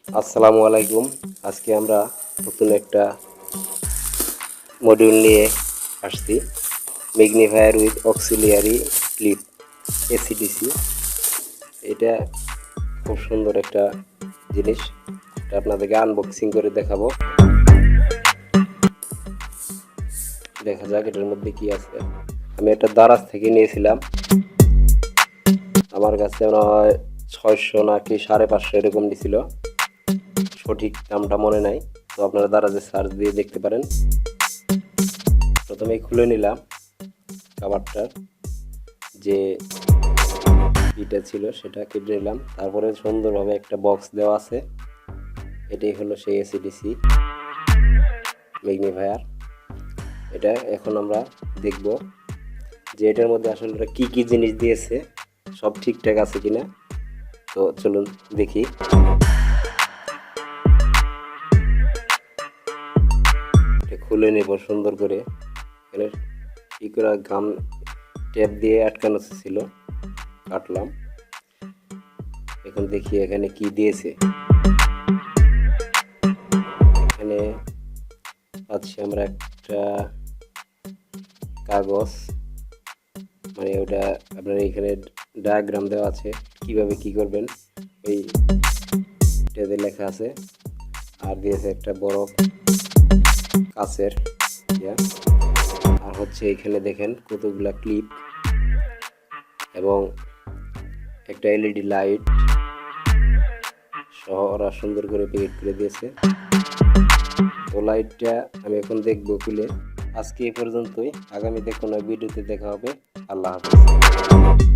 আসসালামু আলাইকুম। আজকে আমরা নতুন একটা মডিউল নিয়ে আসছি, magnifier with auxiliary clip AC DC. এটা খুব সুন্দর একটা জিনিস, এটা আপনাদেরকে আনবক্সিং করে দেখাবো। দেখা যাক এটার মধ্যে কি আছে। আমি একটা দারাজ থেকে নিয়েছিলাম, আমার কাছে মনে হয় 600 নাকি 550 এরকম নিছিল, সঠিক দামটা মনে নাই। তো আপনারা দারাজে সার্চ দিয়ে দেখতে পারেন। প্রথমেই খুলে নিলাম কাভারটা, যে ইটা ছিল সেটা কেটে নিলাম। তারপরে সুন্দরভাবে একটা বক্স দেওয়া আছে, এটাই হলো সেই এসিডিসি ম্যাগনিফায়ার। এটা এখন আমরা দেখব যে এটার মধ্যে আসলে কি কি জিনিস দিয়েছে, সব ঠিকঠাক আছে কিনা। তো চলুন দেখি। এটা খুলে নেব সুন্দর করে। এখানে কি করে গাম টেপ দিয়ে আটকানো ছিল, কাটলাম। এখন দেখি এখানে কি দিয়েছে। এখানে পাচ্ছি আমরা একটা কাগজ, মানে ওটা আপনার এখানে ডায়াগ্রাম দেওয়া আছে কিভাবে কি করবেন, ওই এটাতে লেখা আছে। আর দিয়েছে একটা বড় কাচের ইয়া। আর হচ্ছে এখানে দেখেন কতগুলা ক্লিপ এবং একটা এলইডি লাইট সহ ওরা সুন্দর করে প্যাকেট করে দিয়েছে। তো লাইটটা আমি এখন দেখবো খুলে। আজকে এই পর্যন্তই, আগামীতে কোনো ভিডিওতে দেখা হবে। আল্লাহ হাফেজ।